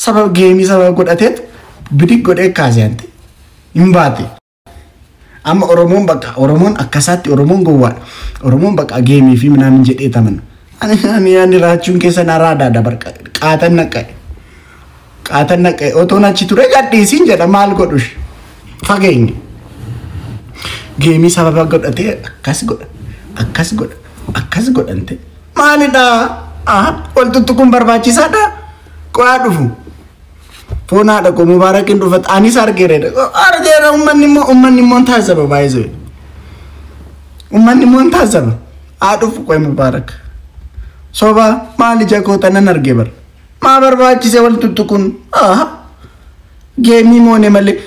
sabab geemii sabab godhateet bidik godhee kaasee ante hin baate. Amma Oromoon bakka Oromoon akkasaatti Oromoon gowwaa Oromoon bakka geemii fi minaamin jedhee taman. Ani raachuun keessa naraadhaa dabar qaatan naqe otoon achi ture gadhiisiin jedha maal godhush fageenya. Geemii sababa godhatee akkas godhante maalidhaa waltuttu kun barbaachisaadha qo'aa dhufu foonaadha ko mubaarakin dhufat anis argeera ummanni immoo taasaba baay'ee ummanni immoo taasaba dhufu qo'ee mubaarak soba maali jakoota nan arge bar maa barbaachise waltuttu kun geemii moone malee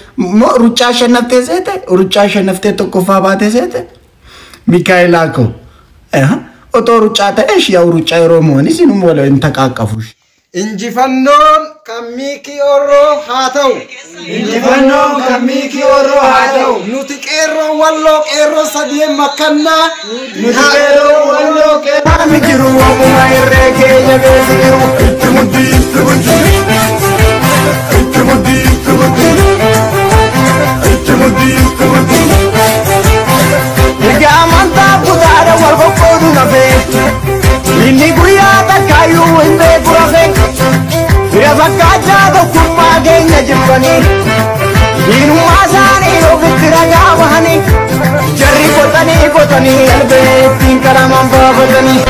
ruccaa shanaftee tokkoffaa baatee seete Mikaayilaa ko otoo ruccaa ta'eesh yaa ruccaa yeroo moonis inuma wala hin taqaaqafush. Injifannoon kan Miikii Orroo haa ta'u. Injifannoon kan Miikii Orroo haa ta'u. Nuti qeerroo walloo qeerroo sadii makkannaa. Nuti qeerroo walloo qeerroo mijiru waamuma irree keenya beesiru. Itti mudii. Egaa amantaa kutaadha wal qoqqoodu nafee. Inni guyyaa takkaayyuu hin beeku rafee. Bira fakkaachaa tokkummaa keenya jibbanii. Diinummaa isaanii ofitti ragaa bahanii. Jarri qotanii qalbee ittiin karamaan baafatanii.